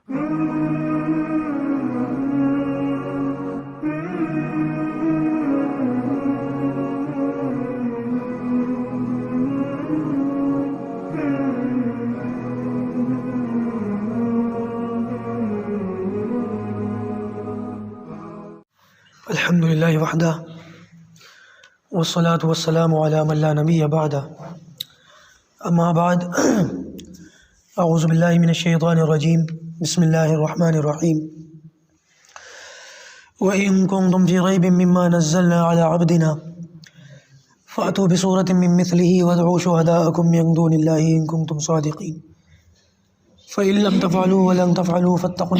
الحمدللہ وحدہ والصلاة والسلام علی من لا نبی بعدہ اما بعد اعوذ باللہ من الشیطان الرجیم بسم اللہ الرحمن الرحیم وَإِن كُنتُمْ فِي رَيْبٍ مِّمَّا نَزَّلْنَا عَلَىٰ عَبْدِنَا فَأْتُوا بِسُورَةٍ مِّن مِّثْلِهِ وَادْعُوا شُهَدَاءَكُم مِّن دُونِ اللَّهِ إِن كُنتُمْ صَادِقِينَ فَإِن لَّمْ تَفْعَلُوا وَلَن تَفْعَلُوا فَاتَّقُوا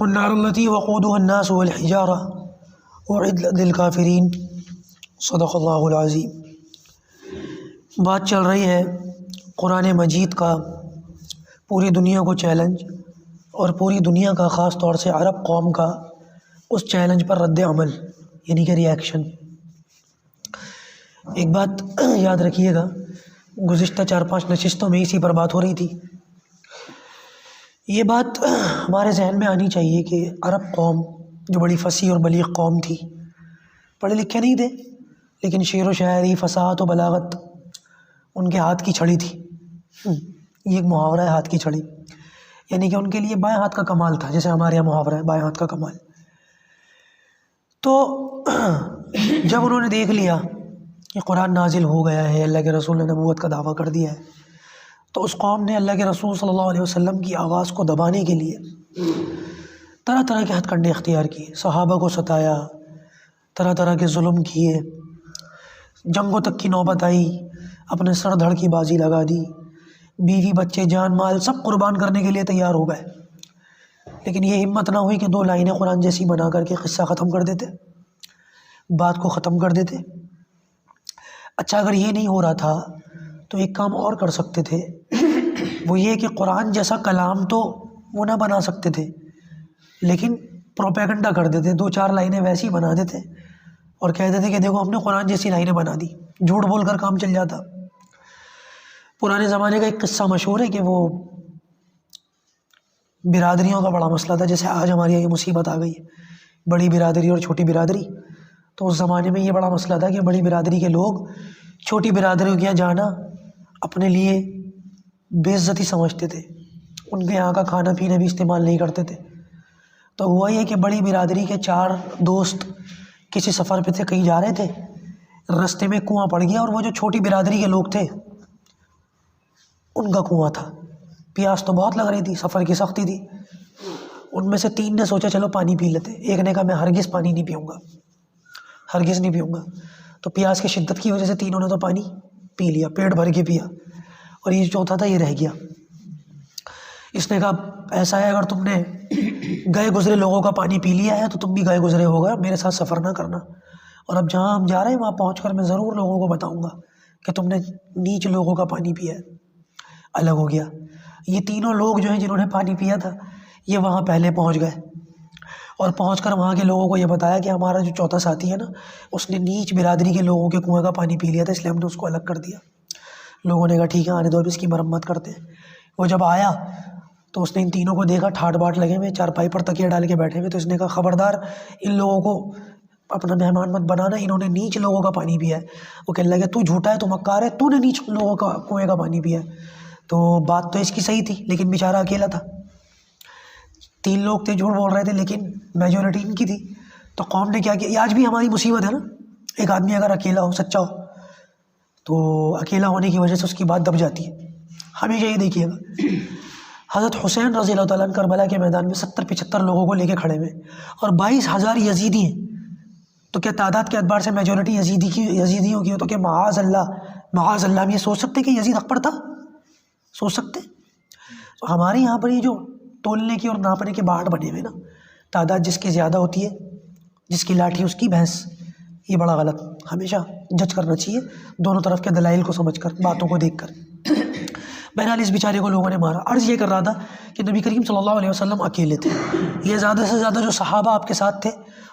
النَّارَ الَّتِي وَقُودُهَا النَّاسُ وَالْحِجَارَةُ أُعِدَّتْ لِلْكَافِرِينَ صدق اللہ العظیم۔ بات چل رہی ہے قرآن مجید کا پوری دنیا کو چیلنج، اور پوری دنیا کا خاص طور سے عرب قوم کا اس چیلنج پر رد عمل یعنی کہ ری ایکشن۔ ایک بات یاد رکھیے گا، گزشتہ 4-5 نشستوں میں اسی پر بات ہو رہی تھی۔ یہ بات ہمارے ذہن میں آنی چاہیے کہ عرب قوم جو بڑی فصیح اور بلیغ قوم تھی، پڑھے لکھے نہیں تھے لیکن شعر و شاعری، فصاحت و بلاغت ان کے ہاتھ کی چھڑی تھی۔ یہ ایک محاورہ ہے، ہاتھ کی چھڑی، یعنی کہ ان کے لیے بائیں ہاتھ کا کمال تھا، جیسے ہمارے یہاں محاورہ ہے بائیں ہاتھ کا کمال۔ تو جب انہوں نے دیکھ لیا کہ قرآن نازل ہو گیا ہے، اللہ کے رسول نے نبوت کا دعویٰ کر دیا ہے، تو اس قوم نے اللہ کے رسول صلی اللہ علیہ وسلم کی آواز کو دبانے کے لیے طرح طرح کے ہتھ کنڈے اختیار کیے، صحابہ کو ستایا، طرح طرح کے ظلم کیے، جنگوں تک کی نوبت آئی، اپنے سر دھڑ کی بازی لگا دی، بیوی بچے جان مال سب قربان کرنے کے لیے تیار ہو گئے، لیکن یہ ہمت نہ ہوئی کہ 2 لائنیں قرآن جیسی بنا کر کے قصہ ختم کر دیتے، بات کو ختم کر دیتے۔ اچھا، اگر یہ نہیں ہو رہا تھا تو ایک کام اور کر سکتے تھے، وہ یہ کہ قرآن جیسا کلام تو وہ نہ بنا سکتے تھے، لیکن پروپیگنڈا کر دیتے، 2-4 لائنیں ویسی بنا دیتے اور کہتے تھے کہ دیکھو ہم نے قرآن جیسی لائنیں بنا دی، جھوٹ بول کر کام چل جاتا۔ پرانے زمانے کا ایک قصہ مشہور ہے کہ وہ برادریوں کا بڑا مسئلہ تھا، جیسے آج ہمارے یہاں یہ مصیبت آ گئی ہے، بڑی برادری اور چھوٹی برادری۔ تو اس زمانے میں یہ بڑا مسئلہ تھا کہ بڑی برادری کے لوگ چھوٹی برادریوں کے یہاں جانا اپنے لیے بے عزتی سمجھتے تھے، ان کے یہاں کا کھانا پینا بھی استعمال نہیں کرتے تھے۔ تو ہوا یہ کہ بڑی برادری کے 4 دوست کسی سفر پہ تھے، کہیں جا رہے تھے، رستے میں کنواں پڑ گیا، اور وہ جو چھوٹی برادری کے لوگ تھے ان کا کنواں تھا، پیاس تو بہت لگ رہی تھی، سفر کی سختی تھی۔ ان میں سے 3 نے سوچا چلو پانی پی لیتے، ایک نے کہا میں ہرگز پانی نہیں پیوں گا، ہرگز نہیں پیوں گا۔ تو پیاس کی شدت کی وجہ سے تینوں نے تو پانی پی لیا، پیٹ بھر کے پیا، اور یہ چوتھا تھا یہ رہ گیا۔ اس نے کہا ایسا ہے اگر تم نے گئے گزرے لوگوں کا پانی پی لیا ہے تو تم بھی گئے گزرے ہو گئے، میرے ساتھ سفر نہ کرنا، اور اب جہاں ہم جا رہے ہیں وہاں پہنچ کر میں ضرور لوگوں کو بتاؤں گا کہ تم نے نیچ لوگوں کا پانی پیا ہے۔ الگ ہو گیا۔ یہ تینوں لوگ جو ہیں جنہوں نے پانی پیا تھا یہ وہاں پہلے پہنچ گئے، اور پہنچ کر وہاں کے لوگوں کو یہ بتایا کہ ہمارا جو چوتھا ساتھی ہے نا، اس نے نیچ برادری کے لوگوں کے کنویں کا پانی پی لیا تھا، اس لیے ہم نے اس کو الگ کر دیا۔ لوگوں نے کہا ٹھیک ہے آنے دو، اب اس کی مرمت کرتے ہیں۔ وہ جب آیا تو اس نے ان تینوں کو دیکھا ٹھاٹ باٹ لگے ہوئے، چارپائی پر تکیے ڈال کے بیٹھے ہوئے، تو اس نے کہا خبردار ان لوگوں کو اپنا مہمان مت بنانا، انہوں نے نیچ لوگوں کا پانی پیا ہے۔ وہ کہنے لگے تو جھوٹا ہے، تو مکار ہے، تو نے نیچ لوگوں کا کنویں کا پانی پیا ہے۔ تو بات تو اس کی صحیح تھی لیکن بیچارہ اکیلا تھا، 3 لوگ تھے جھوٹ بول رہے تھے لیکن میجورٹی ان کی تھی۔ تو قوم نے کیا کیا، یہ آج بھی ہماری مصیبت ہے نا، ایک آدمی اگر اکیلا ہو، سچا ہو، تو اکیلا ہونے کی وجہ سے اس کی بات دب جاتی ہے۔ ہمیشہ یہ دیکھیے گا، حضرت حسین رضی اللہ تعالیٰ عنہ کربلا کے میدان میں 70-75 لوگوں کو لے کے کھڑے ہوئے، اور 22,000 یزیدی ہیں، تو کیا تعداد کے اعتبار سے میجورٹی یزیدیوں کی ہو تو کیا معاذ اللہ ہم یہ سوچ سکتے کہ یزید حق پر تھا؟ سوچ سکتے؟ تو ہمارے یہاں پر یہ جو تولنے کی اور ناپنے کے باڑ بنے ہوئے نا، تعداد جس کی زیادہ ہوتی ہے، جس کی لاٹھی اس کی بھینس، یہ بڑا غلط۔ ہمیشہ جج کرنا چاہیے دونوں طرف کے دلائل کو سمجھ کر، باتوں کو دیکھ کر۔ بہرحال اس بیچارے کو لوگوں نے مارا۔ عرض یہ کر رہا تھا کہ نبی کریم صلی اللہ علیہ وسلم اکیلے تھے، یہ زیادہ سے زیادہ جو صحابہ آپ کے ساتھ تھے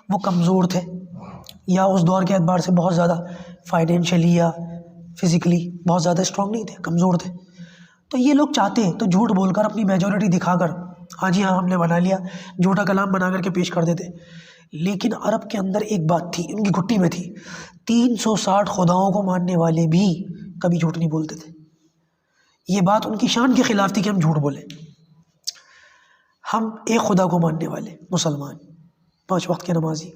وہ کمزور تھے، یا اس دور کے اعتبار سے بہت زیادہ فائنینشلی یا فزیکلی بہت زیادہ اسٹرانگ نہیں تھے، کمزور تھے۔ تو یہ لوگ چاہتے تو جھوٹ بول کر اپنی میجورٹی دکھا کر ہاں جی ہاں ہم نے بنا لیا، جھوٹا کلام بنا کر کے پیش کر دیتے. لیکن عرب کے اندر ایک بات تھی، ان کی گھٹی میں تھی، 360 خداؤں کو ماننے والے بھی کبھی جھوٹ نہیں بولتے تھے. یہ بات ان کی شان کے خلاف تھی کہ ہم جھوٹ بولیں. ہم ایک خدا کو ماننے والے مسلمان، 5 وقت کے نمازی.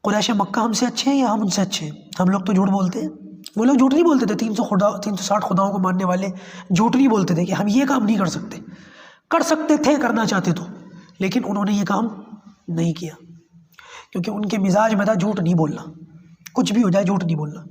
قریش مکہ ہم سے اچھے ہیں یا ہم ان سے اچھے ہیں؟ ہم لوگ تو جھوٹ بولتے ہیں، وہ لوگ جھوٹ نہیں بولتے تھے. 360 خداؤں کو ماننے والے جھوٹ نہیں بولتے تھے کہ ہم یہ کام نہیں کر سکتے. کر سکتے تھے کرنا چاہتے تو، لیکن انہوں نے یہ کام نہیں کیا کیونکہ ان کے مزاج میں تھا جھوٹ نہیں بولنا، کچھ بھی ہو جائے جھوٹ نہیں بولنا.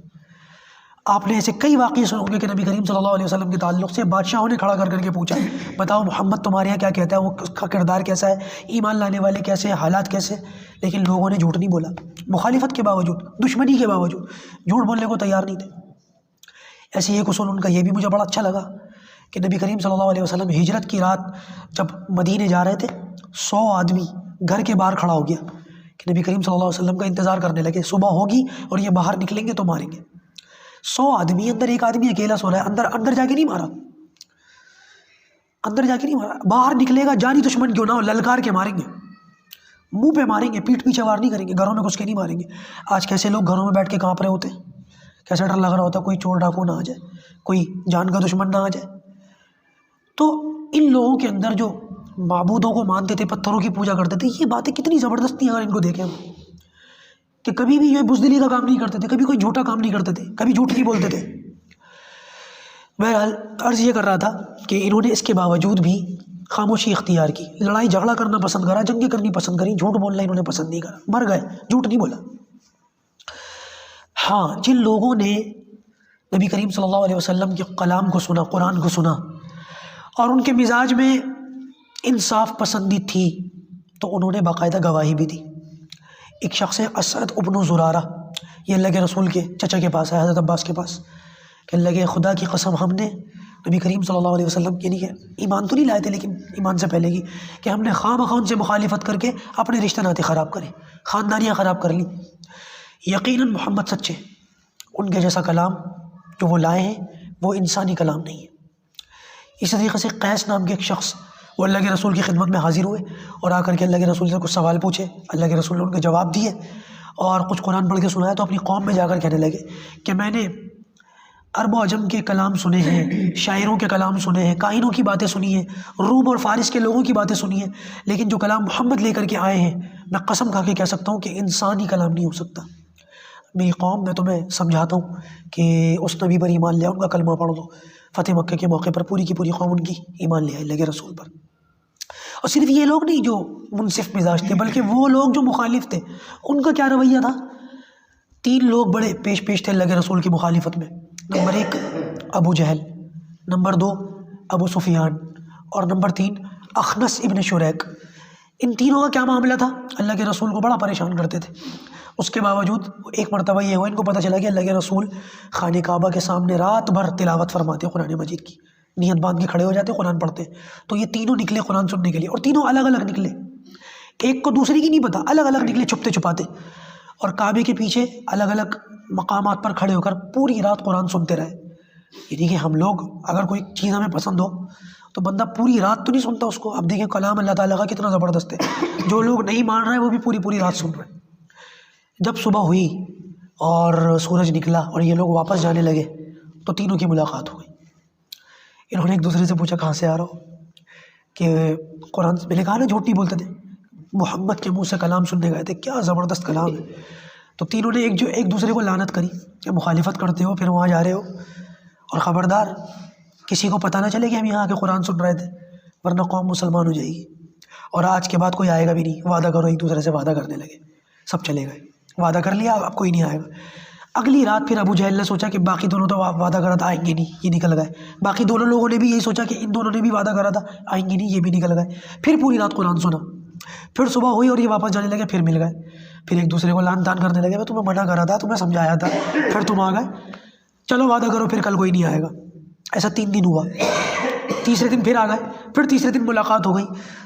آپ نے ایسے کئی واقعے سنے ہوں گے کہ نبی کریم صلی اللہ علیہ وسلم کے تعلق سے بادشاہوں نے کھڑا کر کر کے پوچھا بتاؤ محمد تمہارے یہاں کیا کہتا ہے، وہ اس کا کردار کیسا ہے، ایمان لانے والے کیسے ہیں، حالات کیسے، لیکن لوگوں نے جھوٹ نہیں بولا. مخالفت کے باوجود، دشمنی کے باوجود جھوٹ بولنے کو تیار نہیں تھے. ایسے ایک اصول ان کا یہ بھی مجھے بڑا اچھا لگا کہ نبی کریم صلی اللہ علیہ وسلم ہجرت کی رات جب مدینے جا رہے تھے، 100 آدمی گھر کے باہر کھڑا ہو گیا کہ نبی کریم صلی اللہ علیہ وسلم کا انتظار کرنے لگے، صبح ہوگی اور یہ باہر نکلیں گے تو ماریں گے. 100 آدمی، اندر ایک آدمی اکیلا سو رہا ہے، اندر جا کے نہیں مارا، اندر جا کے نہیں مارا. باہر نکلے گا جانی دشمن کیوں نہ ہو، للکار کے ماریں گے، منہ پہ ماریں گے، پیٹھ پیچھے وار نہیں کریں گے، گھروں میں گھس کے نہیں ماریں گے. آج کیسے لوگ گھروں میں بیٹھ کے کانپ رہے ہوتے ہیں، کیسا ڈر لگ رہا ہوتا ہے کوئی چور ڈاکو نہ آ جائے، کوئی جان کا دشمن نہ آ جائے. تو ان لوگوں کے اندر جو معبودوں کو مانتے تھے، پتھروں کی پوجا کرتے تھے، یہ باتیں کتنی زبردست تھیں اگر ان کو دیکھیں ہم، کہ کبھی بھی یہ بزدلی کا کام نہیں کرتے تھے، کبھی کوئی جھوٹا کام نہیں کرتے تھے، کبھی جھوٹ نہیں بولتے تھے. بہرحال عرض یہ کر رہا تھا کہ انہوں نے اس کے باوجود بھی خاموشی اختیار کی، لڑائی جھگڑا کرنا پسند کرا، جنگیں کرنی پسند کری، جھوٹ بولنا انہوں نے پسند نہیں کرا، مر گئے، جھوٹ نہیں بولا. ہاں جن لوگوں نے نبی کریم صلی اللہ علیہ وسلم کے کلام کو سنا، قرآن کو سنا، اور ان کے مزاج میں انصاف پسندی تھی، تو انہوں نے باقاعدہ گواہی بھی دی. ایک شخص ہے اسعد ابن زرارہ، یہ اللہ کے رسول کے چچا کے پاس ہے، حضرت عباس کے پاس، کہ اللہ کے خدا کی قسم ہم نے نبی کریم صلی اللہ علیہ وسلم کے لیے ایمان تو نہیں لائے تھے، لیکن ایمان سے پہلے کی کہ ہم نے خواہ مخواہ ان سے مخالفت کر کے اپنے رشتہ ناطے خراب کرے، خاندانیاں خراب کر لی. یقیناً محمد سچے، ان کے جیسا کلام جو وہ لائے ہیں وہ انسانی کلام نہیں ہے. اسی طریقے سے قیس نام کے ایک شخص، وہ اللہ کے رسول کی خدمت میں حاضر ہوئے اور آ کر کے اللہ کے رسول سے کچھ سوال پوچھے، اللہ کے رسول نے ان کے جواب دیے اور کچھ قرآن پڑھ کے سنایا. تو اپنی قوم میں جا کر کہنے لگے کہ میں نے عرب و عجم کے کلام سنے ہیں، شاعروں کے کلام سنے ہیں، کاہنوں کی باتیں سنی ہیں، روم اور فارس کے لوگوں کی باتیں سنی ہیں، لیکن جو کلام محمد لے کر کے آئے ہیں میں قسم کھا کے کہہ سکتا ہوں کہ انسانی کلام نہیں ہو سکتا. میری قوم میں تمہیں سمجھاتا ہوں کہ اس نبی پر ایمان لے آؤ، ان کا کلمہ پڑھ دو. فتح مکہ کے موقع پر پوری کی پوری قوم ان کی ایمان لے آئی اللہ کے رسول پر. اور صرف یہ لوگ نہیں جو منصف مزاج تھے، بلکہ وہ لوگ جو مخالف تھے، ان کا کیا رویہ تھا. 3 لوگ بڑے پیش تھے اللہ کے رسول کی مخالفت میں. نمبر 1 ابو جہل، نمبر 2 ابو سفیان، اور نمبر 3 اخنس ابن شریک. ان تینوں کا کیا معاملہ تھا، اللہ کے رسول کو بڑا پریشان کرتے تھے. اس کے باوجود ایک مرتبہ یہ ہوا، ان کو پتہ چلا کہ اللہ کے رسول خانہ کعبہ کے سامنے رات بھر تلاوت فرماتے قرآن مجید کی، نیت باندھ کے کھڑے ہو جاتے قرآن پڑھتے. تو یہ تینوں نکلے قرآن سننے کے لیے، اور تینوں الگ الگ نکلے، ایک کو دوسری کی نہیں پتہ، الگ الگ نکلے چھپتے چھپاتے، اور کعبے کے پیچھے الگ الگ مقامات پر کھڑے ہو کر پوری رات قرآن سنتے رہے. یعنی کہ ہم لوگ اگر کوئی چیز ہمیں پسند ہو تو بندہ پوری رات تو نہیں سنتا اس کو. اب دیکھیں کلام اللہ تعالیٰ کا کتنا زبردست ہے، جو لوگ نہیں مان رہے وہ بھی پوری پوری رات سن رہے ہیں. جب صبح ہوئی اور سورج نکلا اور یہ لوگ واپس جانے لگے تو تینوں کی ملاقات ہوئی. انہوں نے ایک دوسرے سے پوچھا کہاں سے آ رہا ہو، کہ قرآن، میں نے کہا نا جھوٹ نہیں بولتے تھے، محمد کے منہ سے کلام سننے گئے تھے، کیا زبردست کلام ہے. تو تینوں نے ایک دوسرے کو لعنت کری کہ مخالفت کرتے ہو پھر وہاں جا رہے ہو، اور خبردار کسی کو پتہ نہ چلے کہ ہم یہاں آ کے قرآن سن رہے تھے، ورنہ قوم مسلمان ہو جائے گی. اور آج کے بعد کوئی آئے گا بھی نہیں. وعدہ کرو، ایک دوسرے سے وعدہ کرنے لگے، سب چلے گئے، وعدہ کر لیا اب کوئی نہیں آئے گا. اگلی رات پھر ابو جہل نے سوچا کہ باقی دونوں تو وعدہ کرا تھا آئیں گے نہیں، یہ نکل گئے. باقی دونوں لوگوں نے بھی یہی سوچا کہ ان دونوں نے بھی وعدہ کرا تھا آئیں گے نہیں، یہ بھی نکل گئے. پھر پوری رات قرآن سنا، پھر صبح ہوئی اور یہ واپس جانے لگے، پھر مل گئے. پھر ایک دوسرے کو لان تان کرنے لگے، میں تمہیں منع کرا تھا، تمہیں سمجھایا تھا، پھر تم آ گئے، چلو وعدہ کرو پھر کل کوئی نہیں آئے گا. ایسا 3 دن ہوا. تیسرے دن پھر آ گئے، پھر تیسرے دن ملاقات ہو گئی.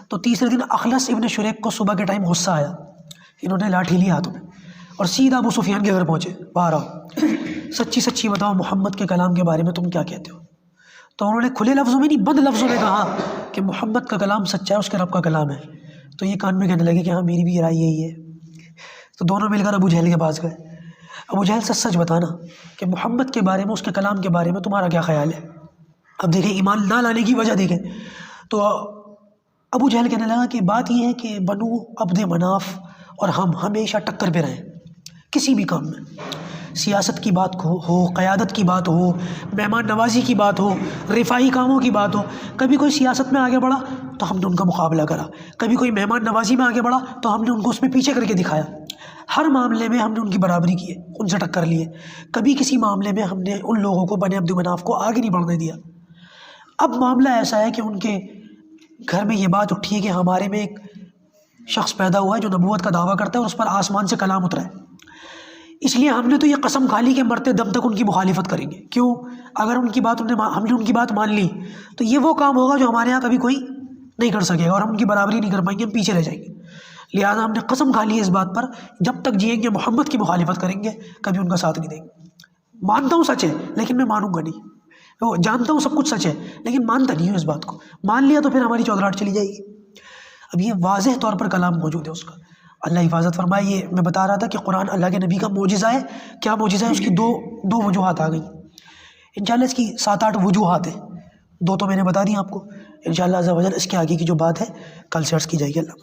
تو تیسرے دن اخلص ابن شریک کو صبح کے ٹائم غصہ آیا. انہوں نے لاٹھی لی ہاتھوں میں اور سیدھا ابو سفیان کے گھر پہنچے. وارا، سچی سچی بتاؤ محمد کے کلام کے بارے میں تم کیا کہتے ہو. تو انہوں نے کھلے لفظوں میں نہیں، بند لفظوں میں کہا کہ محمد کا کلام سچا ہے، اس کے رب کا کلام ہے. تو یہ کان میں کہنے لگے کہ ہاں میری بھی رائے یہی ہے. تو دونوں مل کر ابو جہل کے پاس گئے. ابو جہل سچ سچ بتانا کہ محمد کے بارے میں، اس کے کلام کے بارے میں تمہارا کیا خیال ہے. اب دیکھیں ایمان نہ لانے کی وجہ دیکھیں. تو ابو جہل کہنے لگا کہ بات یہ ہے کہ بنو عبد مناف اور ہم ہمیشہ ٹکر پہ رہیں کسی بھی کام میں. سیاست کی بات ہو، قیادت کی بات ہو، مہمان نوازی کی بات ہو، رفاہی کاموں کی بات ہو. کبھی کوئی سیاست میں آگے بڑھا تو ہم نے ان کا مقابلہ کرا، کبھی کوئی مہمان نوازی میں آگے بڑھا تو ہم نے ان کو اس میں پیچھے کر کے دکھایا. ہر معاملے میں ہم نے ان کی برابری کی ہے، ان سے ٹکر لیے. کبھی کسی معاملے میں ہم نے ان لوگوں کو، بنی عبد مناف کو، آگے نہیں بڑھنے دیا. اب معاملہ ایسا ہے کہ ان کے گھر میں یہ بات اٹھی ہے کہ ہمارے میں ایک شخص پیدا ہوا ہے جو نبوت کا دعویٰ کرتا ہے اور اس پر آسمان سے کلام اترا ہے. اس لیے ہم نے تو یہ قسم کھا لی کہ مرتے دم تک ان کی مخالفت کریں گے. کیوں؟ اگر ان کی بات ہم نے ان کی بات مان لی تو یہ وہ کام ہوگا جو ہمارے یہاں کبھی کوئی نہیں کر سکے گا، اور ہم ان کی برابری نہیں کر پائیں گے، ہم پیچھے رہ جائیں گے. لہٰذا ہم نے قسم کھا لی ہے اس بات پر، جب تک جئیں گے محمد کی مخالفت کریں گے، کبھی ان کا ساتھ نہیں دیں گے. مانتا ہوں سچ ہے لیکن میں مانوں گا نہیں. جانتا ہوں سب کچھ سچ ہے لیکن مانتا نہیں ہوں اس بات کو. مان لیا تو پھر ہماری چودراہٹ چلی جائے گی. اب یہ واضح طور پر کلام موجود ہے اس کا. اللہ حفاظت فرمائے. یہ میں بتا رہا تھا کہ قرآن اللہ کے نبی کا معجزہ ہے. کیا معجزہ ہے؟ اس کی دو وجوہات آ گئیں. انشاءاللہ اس کی 7-8 وجوہات ہیں. 2 تو میں نے بتا دی آپ کو. انشاءاللہ عز و جل اس کے آگے کی جو بات ہے کل سے عرض کی جائے گی. اللہ